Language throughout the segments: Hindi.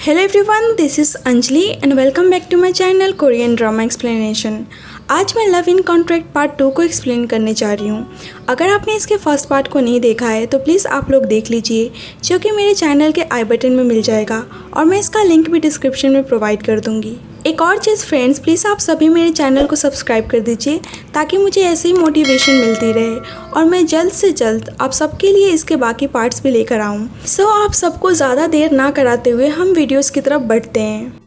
Hello everyone, this is Anjali and welcome back to my channel Korean Drama Explanation। आज मैं लव इन कॉन्ट्रैक्ट पार्ट 2 को एक्सप्लेन करने जा रही हूँ। अगर आपने इसके फर्स्ट पार्ट को नहीं देखा है तो प्लीज़ आप लोग देख लीजिए, जो कि मेरे चैनल के आई बटन में मिल जाएगा और मैं इसका लिंक भी डिस्क्रिप्शन में प्रोवाइड कर दूँगी। एक और चीज़ फ्रेंड्स, प्लीज़ आप सभी मेरे चैनल को सब्सक्राइब कर दीजिए ताकि मुझे ऐसे ही मोटिवेशन मिलती रहे और मैं जल्द से जल्द आप सबके लिए इसके बाकी पार्ट्स भी लेकर आऊँ। सो आप सबको ज़्यादा देर ना कराते हुए हम वीडियोस की तरफ बढ़ते हैं।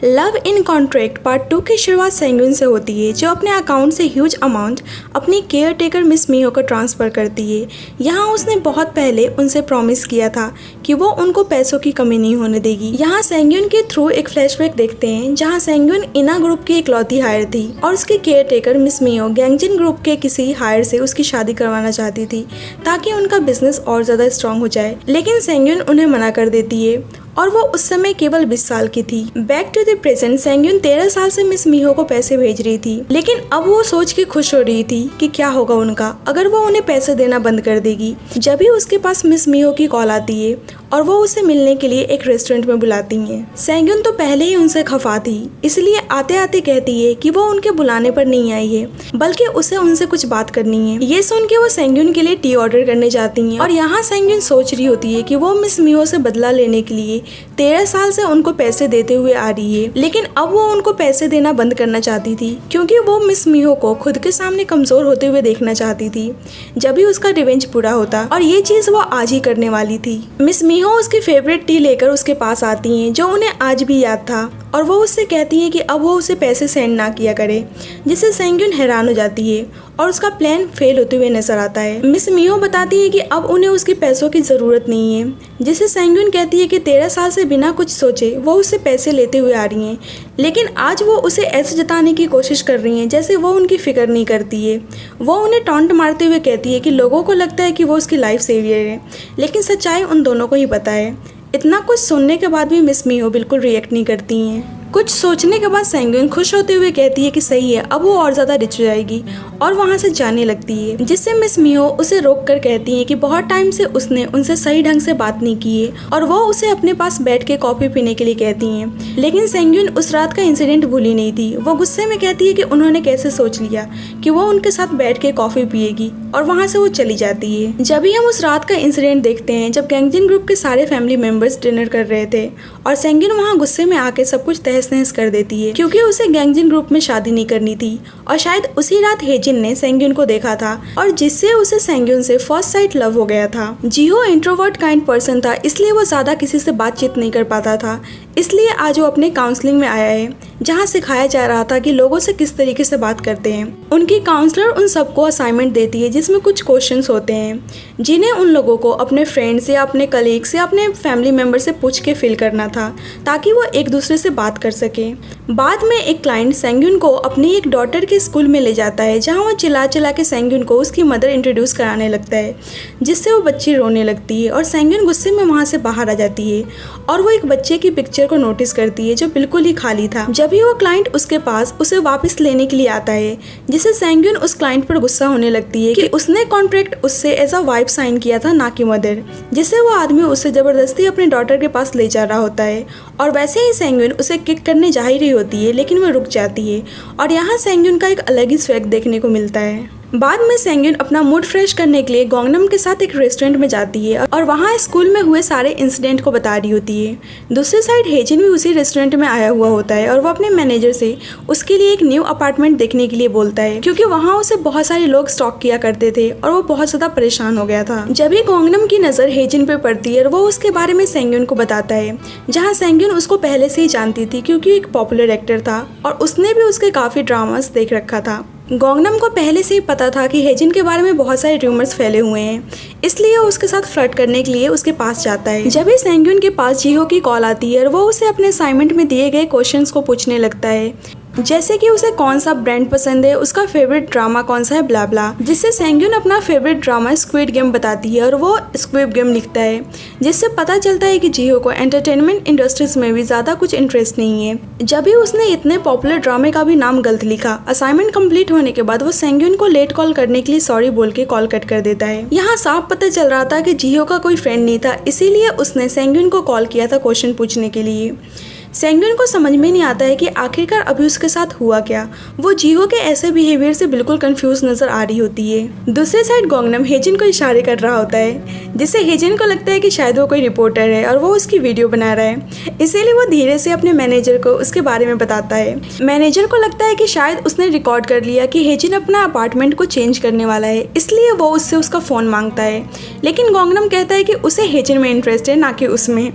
लव इन कॉन्ट्रैक्ट पार्ट 2 की शुरुआत सेंगुन से होती है, जो अपने अकाउंट से ह्यूज अमाउंट अपनी केयर टेकर मिस मिहो को ट्रांसफ़र करती है। यहाँ उसने बहुत पहले उनसे प्रॉमिस किया था कि वो उनको पैसों की कमी नहीं होने देगी। यहाँ सेंगुन के थ्रू एक फ्लैशबैक देखते हैं, जहाँ सेंगुन इना ग्रुप की इकलौती हायर थी और उसकी केयर टेकर मिस मिहो गैंगजिन ग्रुप के किसी हायर से उसकी शादी करवाना चाहती थी ताकि उनका बिजनेस और ज़्यादा स्ट्रॉन्ग हो जाए, लेकिन सेंगुन उन्हें मना कर देती है और वो उस समय केवल 20 साल की थी। बैक टू द प्रेजेंट, सेंगुन 13 साल से मिस मिहो को पैसे भेज रही थी, लेकिन अब वो सोच के खुश हो रही थी कि क्या होगा उनका अगर वो उन्हें पैसे देना बंद कर देगी। जब भी उसके पास मिस मिहो की कॉल आती है और वो उसे मिलने के लिए एक रेस्टोरेंट में बुलाती हैं। सेंगुन तो पहले ही उनसे खफा थी, इसलिए आते आते कहती है कि वो उनके बुलाने पर नहीं आई है, बल्कि उसे उनसे कुछ बात करनी है। ये सुन के वो सेंगुन के लिए टी ऑर्डर करने जाती हैं और यहाँ सेंगुन सोच रही होती है कि वो मिस मिहो से बदला लेने के लिए 13 साल से उनको पैसे देते हुए आ रही है, लेकिन अब वो उनको पैसे देना बंद करना चाहती थी क्योंकि वो मिस मिहो को खुद के सामने कमजोर होते हुए देखना चाहती थी जब भी उसका रिवेंज पूरा होता, और ये चीज वो आज ही करने वाली थी। मिस मिहो उसकी फेवरेट टी लेकर उसके पास आती हैं, जो उन्हें आज भी याद था, और वो उससे कहती है कि अब वो उसे पैसे सेंड ना किया करे, जिससे सेंगुन हैरान हो जाती है और उसका प्लान फेल होते हुए नजर आता है। मिस मिहो बताती है कि अब उन्हें उसके पैसों की ज़रूरत नहीं है, जिसे सेंगुन कहती है कि 13 साल से बिना कुछ सोचे वो उससे पैसे लेते हुए आ रही हैं, लेकिन आज वो उसे ऐसे जताने की कोशिश कर रही हैं जैसे वो उनकी फिक्र नहीं करती है। वो उन्हें टॉन्ट मारते हुए कहती है कि लोगों को लगता है कि वो उसकी लाइफ सेवियर है, लेकिन सच्चाई उन दोनों को ही पता है। इतना कुछ सुनने के बाद भी मिस मिहो बिल्कुल रिएक्ट नहीं करती हैं। कुछ सोचने के बाद सेंगुन खुश होते हुए कहती है कि सही है, अब वो और ज़्यादा रिच हो जाएगी, और वहाँ से जाने लगती है, जिससे मिस मिहो उसे रोक कर कहती है कि बहुत टाइम से उसने उनसे सही ढंग से बात नहीं की है और वो उसे अपने पास बैठ के कॉफ़ी पीने के लिए कहती हैं। लेकिन सेंगुन उस रात का इंसिडेंट भूली नहीं थी। वो गुस्से में कहती है कि उन्होंने कैसे सोच लिया कि वो उनके साथ बैठ के कॉफ़ी पिएगी, और वहाँ से वो चली जाती है। जब भी हम उस रात का इंसिडेंट देखते हैं जब गैंगजिन ग्रुप के सारे फैमिली मेंबर्स डिनर कर रहे थे और सेंगुन वहाँ गुस्से में आके सब कुछ तहस कर देती है क्योंकि उसे गैंगजिन ग्रुप में शादी नहीं करनी थी, और शायद उसी रात हेजिन ने सेंगुन को देखा था और जिससे उसे सेंगुन से फर्स्ट साइट लव हो गया था। जिहो इंट्रोवर्ट काइंड पर्सन था, इसलिए वो ज्यादा किसी से बातचीत नहीं कर पाता था, इसलिए आज वो अपने काउंसलिंग में आया है, जहाँ सिखाया जा रहा था कि लोगों से किस तरीके से बात करते हैं। उनकी काउंसलर उन सबको असाइनमेंट देती है जिसमें कुछ क्वेश्चंस होते हैं जिन्हें उन लोगों को अपने फ्रेंड्स या अपने कलीग्स या अपने फैमिली मेम्बर से पूछ के फिल करना था ताकि वो एक दूसरे से बात कर सके। बाद में एक क्लाइंट सेंगुन को अपनी एक डॉटर के स्कूल में ले जाता है, जहाँ वो चिल्ला चिल्ला के सेंगुन को उसकी मदर इंट्रोड्यूस कराने लगता है, जिससे वो बच्ची रोने लगती है और सेंगुन गुस्से में वहाँ से बाहर आ जाती है और वो एक बच्चे की पिक्चर को नोटिस करती है जो बिल्कुल ही खाली था। जब भी वो क्लाइंट उसके पास उसे वापस लेने के लिए आता है, जिससे सेंगुन उस क्लाइंट पर गुस्सा होने लगती है कि उसने कॉन्ट्रैक्ट उससे एज अ वाइफ साइन किया था, ना कि मदर, जिससे वो आदमी उसे जबरदस्ती अपने डॉटर के पास ले जा रहा होता है। और वैसे ही सेंगुन उसे किक करने जा ही रही होती है, लेकिन वो रुक जाती है और यहाँ सेंगुन का एक अलग ही स्वैग देखने को मिलता है। बाद में सेंगुन अपना मूड फ्रेश करने के लिए गोंगनम के साथ एक रेस्टोरेंट में जाती है और वहाँ स्कूल में हुए सारे इंसिडेंट को बता रही होती है। दूसरी साइड हेजिन भी उसी रेस्टोरेंट में आया हुआ होता है और वो अपने मैनेजर से उसके लिए एक न्यू अपार्टमेंट देखने के लिए बोलता है, क्योंकि वहाँ उसे बहुत सारे लोग स्टॉक किया करते थे और वो बहुत ज़्यादा परेशान हो गया था। जब भी गोंगनम की नज़र हेजिन पे पड़ती है और वो उसके बारे में सेंगुन को बताता है, जहाँ सेंगुन उसको पहले से ही जानती थी क्योंकि एक पॉपुलर एक्टर था और उसने भी उसके काफ़ी ड्रामास देख रखा था। गोंगनम को पहले से ही पता था कि हेजिन के बारे में बहुत सारे रूमर्स फैले हुए हैं, इसलिए वो उसके साथ फ्लर्ट करने के लिए उसके पास जाता है। जब भी सेंगुन के पास जिहो की कॉल आती है और वो उसे अपने असाइनमेंट में दिए गए क्वेश्चंस को पूछने लगता है, जैसे कि उसे कौन सा ब्रांड पसंद है, उसका फेवरेट ड्रामा कौन सा है, ब्ला ब्ला। जिससे सेंग्यून अपना फेवरेट ड्रामा स्क्विड गेम बताती है और वो स्क्विड गेम लिखता है, जिससे पता चलता है कि जिहो को एंटरटेनमेंट इंडस्ट्रीज में भी ज़्यादा कुछ इंटरेस्ट नहीं है। जब भी उसने इतने पॉपुलर ड्रामे का भी नाम गलत लिखा, असाइनमेंट कंप्लीट होने के बाद वो सेंग्यून को लेट कॉल करने के लिए सॉरी बोल के कॉल कट कर देता है। यहाँ साफ पता चल रहा था कि जिहो का कोई फ्रेंड नहीं था, इसीलिए उसने सेंग्यून को कॉल किया था क्वेश्चन पूछने के लिए। सेंग्यून को समझ में नहीं आता है कि आखिरकार अभी उसके साथ हुआ क्या। वो जिहो के ऐसे बिहेवियर से बिल्कुल कंफ्यूज नजर आ रही होती है। दूसरी साइड गोंगनम हेजिन को इशारे कर रहा होता है, जिससे हेजिन को लगता है कि शायद वो कोई रिपोर्टर है और वो उसकी वीडियो बना रहा है। इसीलिए वो धीरे से अपने मैनेजर को उसके बारे में बताता है। मैनेजर को लगता है कि शायद उसने रिकॉर्ड कर लिया कि हेजिन अपना अपार्टमेंट को चेंज करने वाला है, इसलिए वो उससे उसका फ़ोन मांगता है। लेकिन गोंगनम कहता है कि उसे हेजिन में इंटरेस्ट है, ना कि उसमें।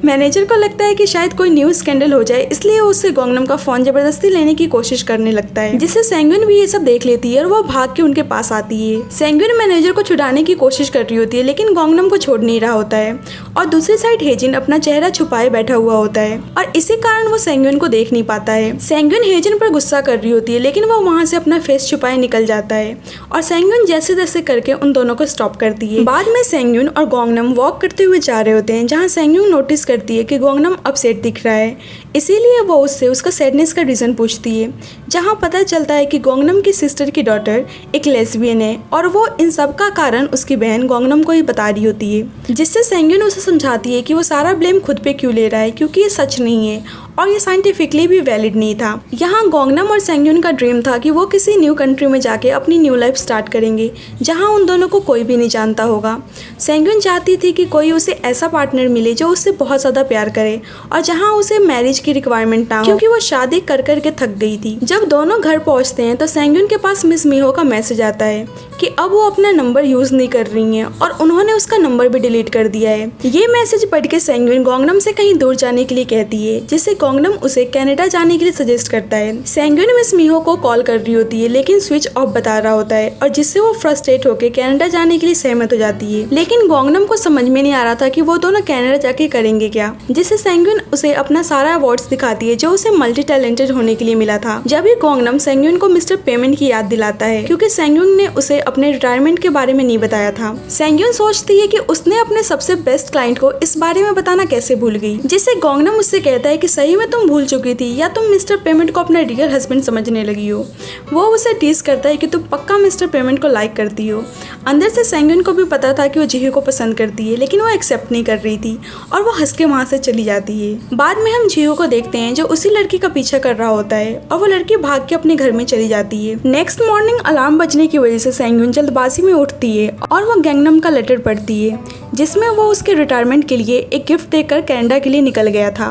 मैनेजर को लगता है कि शायद कोई न्यूज़ स्कैंडल हो जाए, इसलिए वो उससे गोंगनम का फ़ोन ज़बरदस्ती लेने की कोशिश करने लगता है, जिससे सेंग्यून भी ये सब देख लेती है और वो भाग के उनके पास आती है। सेंग्यून मैनेजर को छुड़ाने की कोशिश कर रही होती है, लेकिन गोंगनम को छोड़ नहीं रहा होता है। और दूसरी साइड हेजिन अपना चेहरा छुपाए बैठा हुआ होता है और इसी कारण वो सेंग्यून को देख नहीं पाता है। सेंग्यून हेजिन पर गुस्सा कर रही होती है, लेकिन वो वहाँ से अपना फेस छुपाए निकल जाता है और सेंग्यून जैसे तैसे करके उन दोनों को स्टॉप करती है। बाद में सेंग्यून और गोंगनम वॉक करते हुए जा रहे होते हैं, जहाँ सेंग्यून नोटिस करती है कि गोंगनम अपसेट दिख रहा है, इसीलिए वो उससे उसका सैडनेस का रीज़न पूछती है। जहाँ पता चलता है कि गोंगनम की सिस्टर की डॉटर एक लेस्बियन है और वो इन सब का कारण उसकी बहन गोंगनम को ही बता रही होती है, जिससे सेंग्यून उसे समझाती है कि वो सारा ब्लेम खुद पे क्यों ले रहा है, क्योंकि ये सच नहीं है और ये साइंटिफिकली भी वैलिड नहीं था। यहाँ गोंगनम और सेंग्यून का ड्रीम था कि वो किसी न्यू कंट्री में जाके अपनी न्यू लाइफ स्टार्ट करेंगे, जहाँ उन दोनों को कोई भी नहीं जानता होगा। सेंग्यून चाहती थी कि कोई उसे ऐसा पार्टनर मिले जो उससे बहुत ज़्यादा प्यार करे और जहाँ उसे मैरिज की रिक्वायरमेंट ना हो, क्योंकि वो शादी कर कर के थक गई थी। जब दोनों घर पहुँचते हैं तो सेंग्यून के पास मिस मीहो का मैसेज आता है कि अब वो अपना नंबर यूज़ नहीं कर रही हैं और उन्होंने उसका नंबर भी डिलीट कर दिया है। ये मैसेज पढ़ के सेंग्यून गोंगनम से कहीं दूर जाने के लिए कहती है, जिससे गोंगनम उसे कनाडा जाने के लिए सजेस्ट करता है। सेंग्यून मिस मीहो को कॉल कर रही होती है, लेकिन स्विच ऑफ बता रहा होता है और जिससे वो फ्रस्ट्रेट होकर कनाडा जाने के लिए सहमत हो जाती है। लेकिन गोंगनम को समझ में नहीं आ रहा था कि वो दोनों कनाडा जाके करेंगे क्या, जिससे सेंग्यून उसे अपना सारा अवार्ड्स दिखाती है जो उसे मल्टी टैलेंटेड होने के लिए मिला था। जब भी गोंगनम सेंग्यून को मिस्टर पेमेंट की याद दिलाता है, क्योंकि सेंग्यून ने उसे अपने रिटायरमेंट के बारे में नहीं बताया था। सेंग्यून सोचती है कि उसने अपने सबसे बेस्ट क्लाइंट को इस बारे में बताना कैसे भूल गई, जिससे गोंगनम उससे कहता है कि सही में तुम भूल चुकी थी या तुम मिस्टर पेमेंट को अपना रियल हस्बैंड समझने लगी हो। वो उसे टीज करता है कि तुम पक्का मिस्टर पेमेंट को लाइक करती हो। अंदर से सेंग्यून को भी पता था कि वो जिहो को पसंद करती है, लेकिन वो एक्सेप्ट नहीं कर रही थी और वो हंस के वहाँ से चली जाती है। बाद में हम जिहो को देखते हैं जो उसी लड़की का पीछा कर रहा होता है और वो लड़की भाग के अपने घर में चली जाती है। नेक्स्ट मॉर्निंग अलार्म बजने की वजह से सेंग्यून जल्दबाजी में उठती है और वो गोंगनम का लेटर पढ़ती है, जिसमें वो उसके रिटायरमेंट के लिए एक गिफ्ट देकर कनाडा के लिए निकल गया था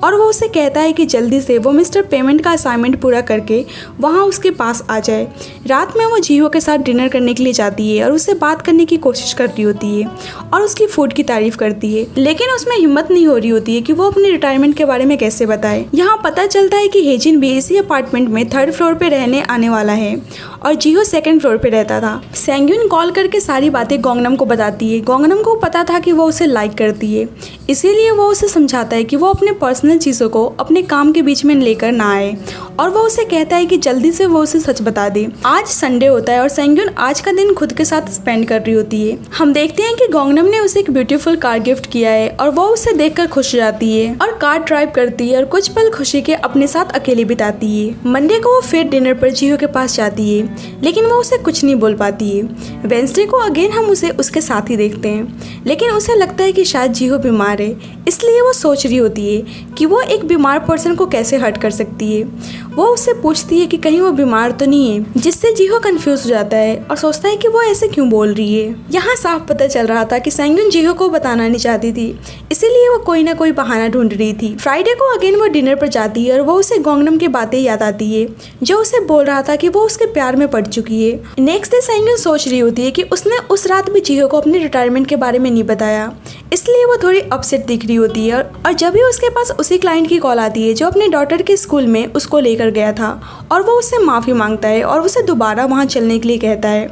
और वो उसे कहता है कि जल्दी से वो मिस्टर पेमेंट का असाइनमेंट पूरा करके वहाँ उसके पास आ जाए। रात में वो जिहो के साथ डिनर करने के लिए जाती है और उससे बात करने की कोशिश कर रही होती है और उसकी फूड की तारीफ करती है, लेकिन उसमें हिम्मत नहीं हो रही होती है कि वो अपने रिटायरमेंट के बारे में कैसे बताए। यहाँ पता चलता है कि हेजिन भी इसी अपार्टमेंट में 3rd फ्लोर पे रहने आने वाला है और जिहो 2nd फ्लोर पे रहता था। सेंग्यून कॉल करके सारी बातें गोंगनम को बताती है। गोंगनम को पता था कि वो उसे लाइक करती है, इसीलिए वो उसे समझाता है कि वो अपने पर्सनल चीज़ों को अपने काम के बीच में लेकर ना आए और वो उसे कहता है कि जल्दी से वो उसे सच बता दे। आज संडे होता है और सेंग्यून आज का दिन खुद के साथ स्पेंड कर रही होती है। हम देखते हैं कि गोंगनम ने उसे एक ब्यूटीफुल कार गिफ्ट किया है और वो उसे देखकर खुश हो जाती है और कार ड्राइव करती है और कुछ पल खुशी के अपने साथ अकेले बिताती है। मंडे को वो फिर डिनर पर जिहो के पास जाती है, लेकिन वो उसे कुछ नहीं बोल पाती है। वेंसडे को अगेन हम उसे उसके साथ ही देखते हैं, लेकिन उसे लगता है कि शायद जिहो बीमार है, इसलिए वो सोच रही होती है कि वो एक बीमार पर्सन को कैसे हर्ट कर सकती है। वो उससे पूछती है कि कहीं वो बीमार तो नहीं है, जिससे जिहो कंफ्यूज हो जाता है और सोचता है कि वो ऐसे क्यों बोल रही है। यहाँ साफ पता चल रहा था कि सेंग्यून जिहो को बताना नहीं चाहती थी, इसीलिए वो कोई ना कोई बहाना ढूंढ रही थी। फ्राइडे को अगेन वो डिनर पर जाती है और वो उसे गोंगनम की बातें याद आती है, जो उसे बोल रहा था कि वो उसके प्यार में पड़ चुकी है। नेक्स्ट डे सेंग्यून सोच रही होती है कि उसने उस रात भी जिहो को अपने रिटायरमेंट के बारे में नहीं बताया, इसलिए वो थोड़ी अपसेट दिख रही होती है। और जब भी उसके पास उसी क्लाइंट की कॉल आती है जो अपने डॉटर के स्कूल में उसको लेकर गया था और वो उससे माफ़ी मांगता है और उसे दोबारा वहाँ चलने के लिए कहता है,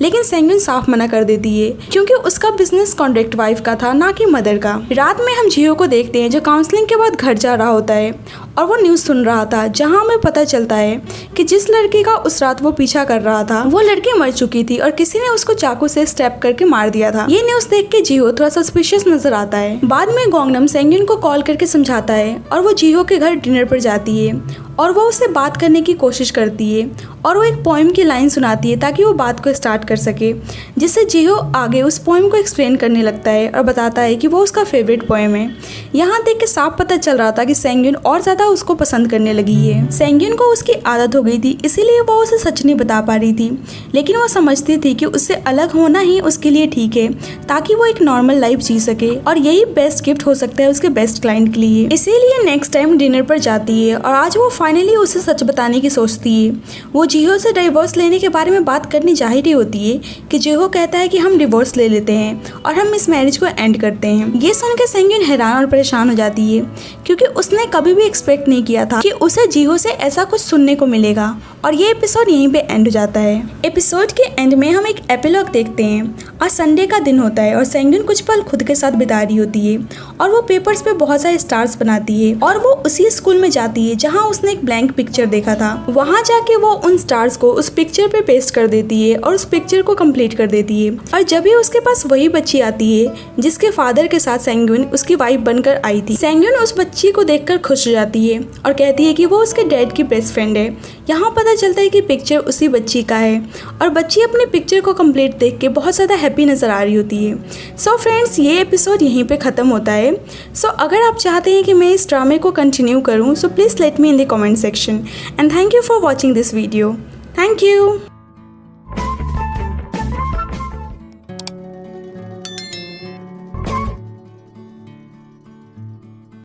लेकिन सेंग्यून साफ मना कर देती है क्योंकि उसका बिजनेस कॉन्ट्रैक्ट वाइफ का था, ना कि मदर का। रात में हम जिहो को देखते हैं जो काउंसलिंग के बाद घर जा रहा होता है और वो न्यूज़ सुन रहा था जहां हमें पता चलता है कि जिस लड़के का उस रात वो पीछा कर रहा था वो लड़की मर चुकी थी और किसी ने उसको चाकू से स्टैब करके मार दिया था। ये न्यूज़ देख के जीहो थोड़ा सस्पिशियस नजर आता है। बाद में गोंगनम सेंगयुन को कॉल करके समझाता है और वो जीहो के घर डिनर पर जाती है और वो उससे बात करने की कोशिश करती है और वो एक पोएम की लाइन सुनाती है ताकि वो बात को स्टार्ट कर सके, जिससे जीहो आगे उस पोएम को एक्सप्लेन करने लगता है और बताता है कि वो उसका फेवरेट पोएम है। यहाँ देख के साफ पता चल रहा था कि सेंगयुन और ज़्यादा उसको पसंद करने लगी है। सेंगयुन को उसकी आदत हो गई थी, इसीलिए वो उसे सच नहीं बता पा रही थी, लेकिन वो समझती थी कि उससे अलग होना ही उसके लिए ठीक है ताकि वो एक नॉर्मल लाइफ जी सके और यही बेस्ट गिफ्ट हो सकता है उसके बेस्ट क्लाइंट के लिए। इसीलिए नेक्स्ट टाइम डिनर पर जाती है और आज वो फाइनली उसे सच बताने की सोचती है। वो जीहो से डिवोर्स लेने के बारे में बात करनी चाह रही होती है कि जीहो कहता है कि हम डिवोर्स ले लेते हैं और हम इस मैरिज को एंड करते हैं। ये सुन के सेंगयुन हैरान और परेशान हो जाती है क्योंकि उसने कभी भी एक्सपेक्ट नहीं किया था कि उसे जीहो से ऐसा कुछ सुनने को मिलेगा। और ये एपिसोड यहीं पे एंड हो जाता है। एपिसोड के एंड में हम एक एपिलॉग देखते हैं। आज संडे का दिन होता है और सेंगयुन कुछ पल खुद के साथ बिता रही होती है और वो पेपर्स पे बहुत सारे स्टार्स बनाती है और वो उसी स्कूल में जाती है जहाँ उसने एक ब्लैंक पिक्चर देखा था। वहाँ जाके वो उन स्टार्स को उस पिक्चर पे पेस्ट कर देती है और उस पिक्चर को कंप्लीट कर देती है। और जब भी उसके पास वही बच्ची आती है जिसके फादर के साथ सेंगयुन उसकी वाइफ बनकर आई थी, सेंगयुन उस बच्ची को देखकर खुश हो जाती है और कहती है कि वो उसके डैड की बेस्ट फ्रेंड है। यहाँ पता चलता है कि पिक्चर उसी बच्ची का है और बच्ची अपने पिक्चर को कंप्लीट देख के बहुत ज़्यादा हैप्पी नज़र आ रही होती है। सो फ्रेंड्स, ये एपिसोड यहीं पे ख़त्म होता है। सो अगर आप चाहते हैं कि मैं इस ड्रामे को कंटिन्यू करूँ, so please let me in the comment section and thank you for watching this video. Thank you.